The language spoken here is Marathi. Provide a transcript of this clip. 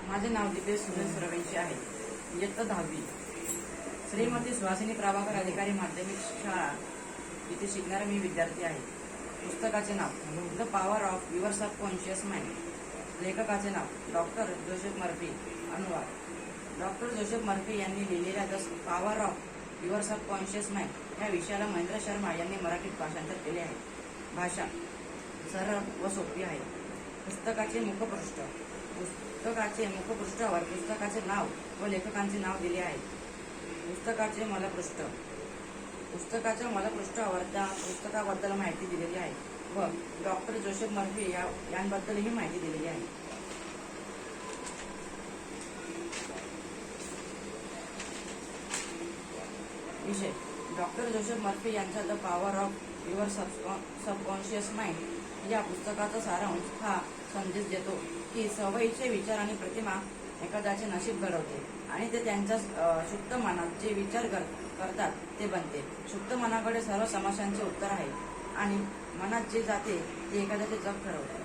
माझे नाव दीपेश सुरेश रवेंची आहे. इयत्ता 10वी. श्रीमती सुहासिनी प्रभाकर अधिकारी माध्यमिक शाळा इथे शिकणारा मी विद्यार्थी आहे. पुस्तकाचे नाव the power of your subconscious mind. लेखकाचे नाव डॉक्टर जोसेफ मर्फी. अनुवाद डॉक्टर जोसेफ मर्फी यांनी लिहिलेल्या the power of your subconscious mind या विषयाला महेंद्र शर्मा यांनी मराठीत भाषांतर केले आहे. भाषा सरळ व सोपी आहे. पुस्तकाचे मुखपृष्ठावर पुस्तकाचे नाव व लेखकांचे नाव दिले आहे. पुस्तकाच्या मलपृष्ठावर त्या पुस्तकाबद्दल माहिती दिलेली आहे व डॉक्टर जोसेफ मर्फी यांबद्दलही माहिती दिलेली आहे. विषय डॉक्टर जोसेफ मर्फी यांचा the power of your subconscious mind या पुस्तकाचा सारांश हा संदेश देतो की सवयीचे विचार आणि प्रतिमा एखाद्याचे नशीब घडवते आणि ते त्यांच्या सुप्त मनात जे विचार करतात ते बनते. सुप्त मनाकडे सर्व समस्यांचे उत्तर आहे आणि मनात जे जाते ते एखाद्याचे जग ठरवते.